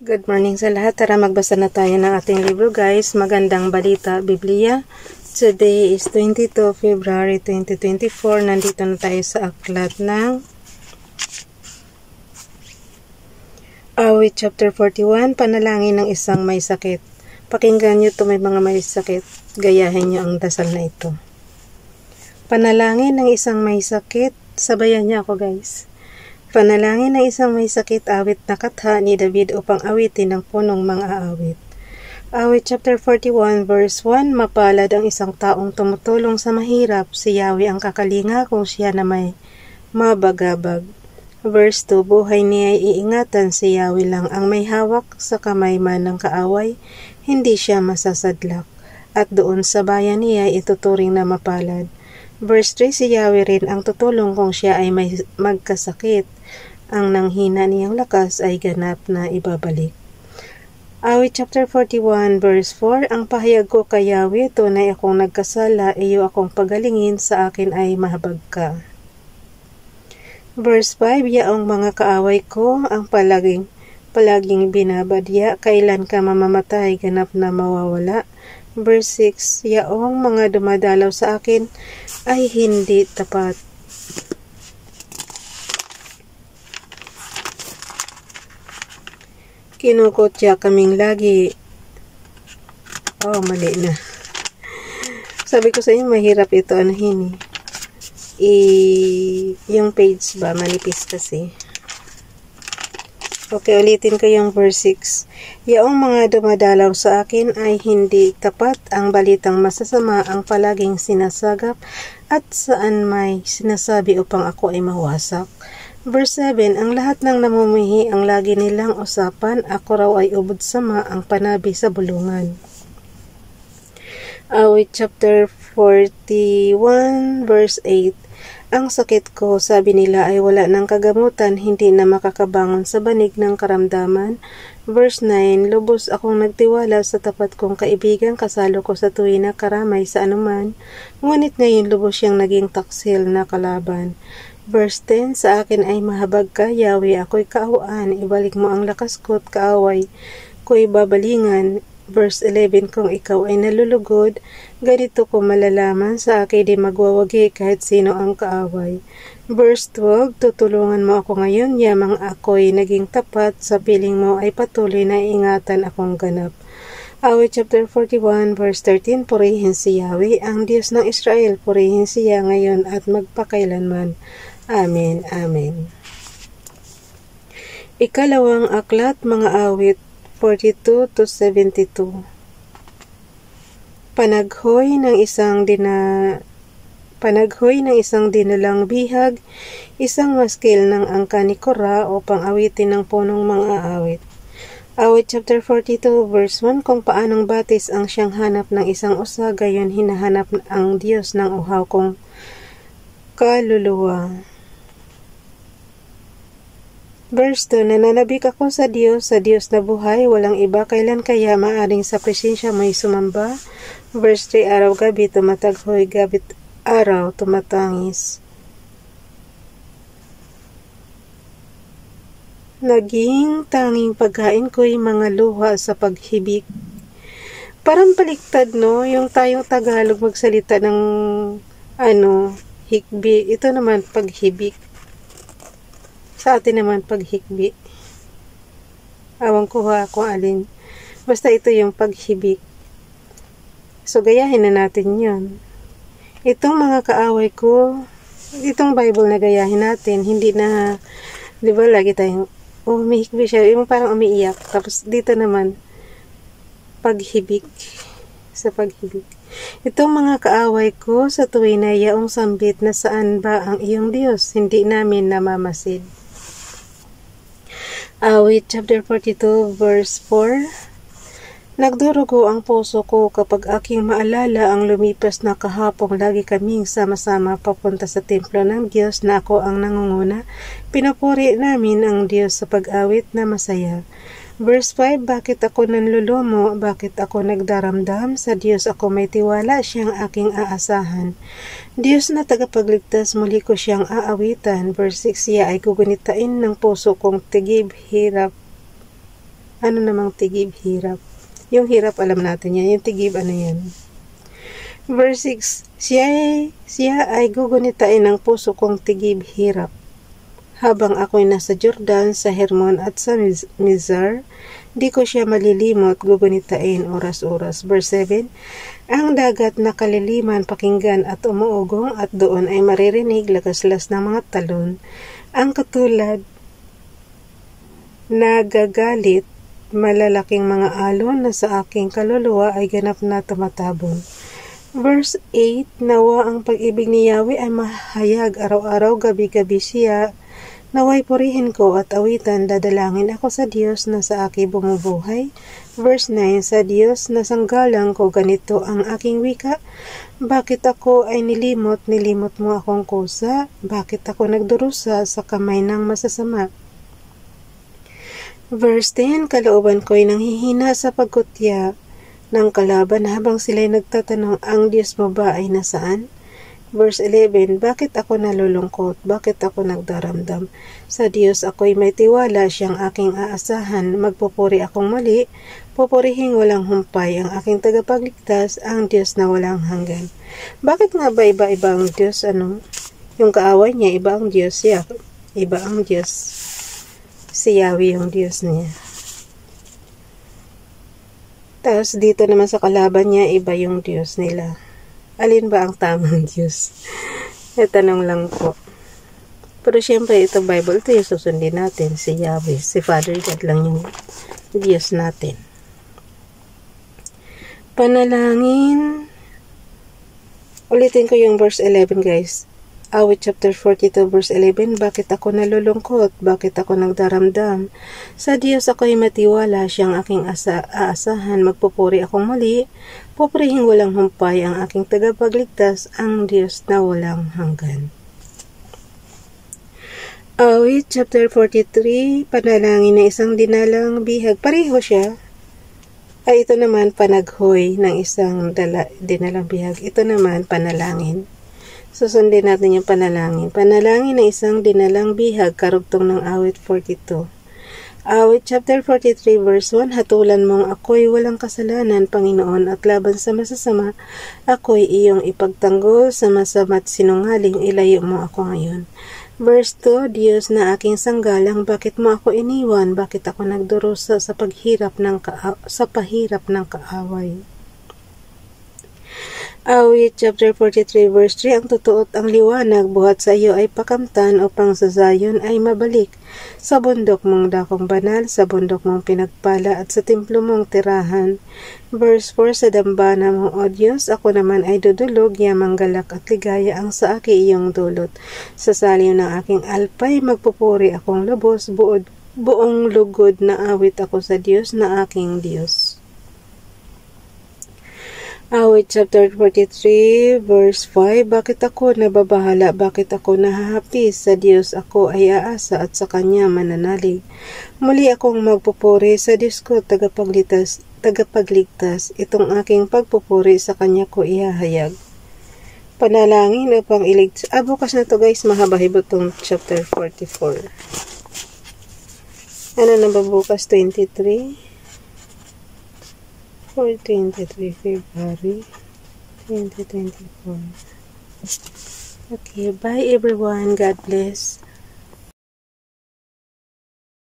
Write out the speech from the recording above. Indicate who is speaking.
Speaker 1: Good morning sa lahat. Tara magbasa na tayo ng ating libro guys. Magandang balita, Biblia. Today is 22 February 2024. Nandito na tayo sa aklat ng Awit chapter 41. Panalangin ng isang may sakit. Pakinggan nyo ito may mga may sakit. Gayahin nyo ang dasal na ito. Panalangin ng isang may sakit. Sabayan niyo ako guys. Panalangin ng isang may sakit, awit na katha ni David upang awitin ng punong mga awit. Awit chapter 41 verse 1, mapalad ang isang taong tumutulong sa mahirap, si Yahweh ang kakalinga kung siya na may mabagabag. Verse 2, buhay niya ay iingatan, si Yahweh lang ang may hawak sa kamay man ng kaaway, hindi siya masasadlak. At doon sa bayan niya ituturing na mapalad. Verse 3, si Yahweh rin ang tutulong kung siya ay may magkasakit. Ang nanghina niyang lakas ay ganap na ibabalik. Awit chapter 41 verse 4, ang pahayag ko kay Yahweh, tunay akong nagkasala, iyo akong pagalingin, sa akin ay mahabag ka. Verse 5, yaong mga kaaway ko ang palaging binabadya, kailan ka mamamatay, ganap na mawawala. Verse 6, yaong mga dumadalaw sa akin ay hindi tapat. Kinukutya kaming lagi. Oh, mali na. Sabi ko sa inyo, mahirap ito anahin yung page ba, manipis kasi. Okay, ulitin ko yung verse 6. Yaong mga dumadalaw sa akin ay hindi tapat, ang balitang masasama ang palaging sinasagap, at saan may sinasabi upang ako ay mawasak. Verse 7, ang lahat ng namumuhi ang lagi nilang usapan, ako raw ay ubod sama, ang panabi sa bulungan. Awit chapter 41 verse 8, ang sakit ko, sabi nila, ay wala ng kagamutan, hindi na makakabangon sa banig ng karamdaman. Verse 9, lubos akong nagtiwala sa tapat kong kaibigan, kasalo ko sa tuwin na karamay sa anuman, ngunit ngayon lubos siyang naging taksil na kalaban. Verse 10, sa akin ay mahabag ka, Yahweh, ako'y kaawaan, ibalik mo ang lakas ko't kaaway ko'y babalingan. Verse 11, kung ikaw ay nalulugod, ganito ko malalaman, sa akin di magwawagi kahit sino ang kaaway. Verse 12, tutulungan mo ako ngayon, yamang ako'y naging tapat, sa piling mo ay patuloy na ingatan akong ganap. Awit chapter 41 verse 13, purihin si Yahweh, ang Diyos ng Israel, purihin siya ngayon at magpakailanman. Amen, Amen. Ikalawang aklat, mga awit 42 to 72. Panaghoy ng isang dinulang bihag, isang maskil ng angka ni Korah upang awitin ng punong mga awit. Awit chapter 42 verse 1, kung paanong batis ang siyang hanap ng isang usa, gayon hinahanap ang Diyos ng uhaw kong kaluluwa. Verse 2, nananabik ako sa Diyos na buhay, walang iba, kailan kaya maaring sa presensya mo'y sumamba? Verse 3, araw-gabi tumataghoy, gabit araw tumatangis. Naging tanging pagkain ko'y mga luha sa paghibik. Parang baliktad, no? Yung tayong Tagalog magsalita ng hikbi. Ito naman paghibik. Sa atin naman paghikbi. Awang ko kung alin. Basta ito yung paghibik. So, gayahin na natin yun. Itong mga kaaway ko, itong Bible na gayahin natin, hindi na, di ba, lagi tayong, umihikbi siya, yung parang umiiyak. Tapos, dito naman, paghibik. Sa paghibik. Itong mga kaaway ko, sa tuwin na yaong sambit, na saan ba ang iyong Diyos? Hindi namin namamasid. Awit chapter 42 verse 4, nagdurugo ang puso ko kapag aking maalala ang lumipas na kahapong lagi kaming sama-sama papunta sa templo ng Diyos na ako ang nangunguna. Pinupuri namin ang Diyos sa pag-awit na masaya. Verse 5, bakit ako nanlulumo? Bakit ako nagdaramdam? Sa Diyos ako may tiwala, siyang aking aasahan. Diyos na tagapagligtas, muli ko siyang aawitan. Verse 6, siya ay gugunitain ng puso kong tigib, hirap Ano namang tigib, hirap? Yung hirap alam natin yan. Yung tigib, ano yan? Verse 6, siya ay gugunitain ng puso kong tigib, hirap. Habang ako'y nasa Jordan, sa Hermon at sa Mizar, di ko siya malilimot, gugunitain oras-oras. Verse 7, ang dagat na kaliliman pakinggan at umuugong at doon ay maririnig lagaslas ng mga talon. Ang katulad nagagalit, malalaking mga alon na sa aking kaluluwa ay ganap na tumatabon. Verse 8, nawa ang pag-ibig ni Yahweh ay mahayag araw-araw, gabi-gabi siya. Naway purihin ko at awitan, dadalangin ako sa Diyos na sa akin bumubuhay. Verse 9, sa Diyos na sanggalang ko, ganito ang aking wika. Bakit ako ay nilimot mo akong kusa? Bakit ako nagdurusa sa kamay ng masasama? Verse 10, kalooban ko'y nanghihina sa pagkutya ng kalaban habang sila'y nagtatanong, ang Diyos mo ba ay nasaan? Verse 11, bakit ako nalulungkot? Bakit ako nagdaramdam? Sa Diyos ako'y may tiwala, siyang aking aasahan. Magpupuri akong mali, pupurihing walang humpay ang aking tagapagligtas, ang Diyos na walang hanggan. Bakit nga ba iba-iba ang Diyos? Yung kaaway niya, iba ang Diyos siya. Iba ang Diyos. Si Yahweh yung Diyos niya. Tapos dito naman sa kalaban niya, iba yung Diyos nila. Alin ba ang tamang Diyos? Tanong lang po. Pero syempre, ito Bible, ito yung susundin natin, si Yahweh. Si Father God lang yung Diyos natin. Panalangin. Ulitin ko yung verse 11, guys. Awit chapter 42 verse 11, bakit ako nalulungkot? Bakit ako nagdaramdam? Sa Diyos ako'y matiwala, siyang aking aasahan. Magpupuri akong muli, pupurihing walang humpay ang aking tagapagligtas, ang Diyos na walang hanggan. Awit chapter 43, panalangin ng isang dinalang bihag. Pareho siya. Ay, ito naman panaghoy ng isang dinalang bihag. Ito naman panalangin. Susundin natin yung panalangin. Panalangin na isang dinalang bihag, karugtong ng awit 42. Awit chapter 43 verse 1, hatulan mong ako'y walang kasalanan, Panginoon, at laban sa masasama, ako'y iyong ipagtanggol sa masama't sinungaling, ilayo mo ako ngayon. Verse 2, Diyos na aking sanggalang, bakit mo ako iniwan? Bakit ako nagdurusa sa pahirap ng kaaway? Awit chapter 43 verse 3, ang totoo at ang liwanag buhat sa iyo ay pakamtan upang sa Zion ay mabalik. Sa bundok mong dakong banal, sa bundok mong pinagpala at sa templo mong tirahan. Verse 4, sa dambana mong o Diyos, ako naman ay dudulog, yamang galak at ligaya ang sa aki iyong dulot. Sa saliw ng aking alpay, magpupuri akong lubos, buong lugod na awit ako sa Diyos na aking Diyos. Awit chapter 43 verse 5, bakit ako nababahala, bakit ako nahahapis? Sa Diyos ako ay aasa at sa Kanya mananalig. Muli akong magpupuri sa Diyos ko, tagapagligtas, itong aking pagpupuri sa Kanya ko ihahayag. Panalangin upang iligtas. Bukas na to guys, mahaba-hibot tong chapter 44. Ano na ba bukas? 23? For 23 February 2024. Okay, bye everyone. God bless.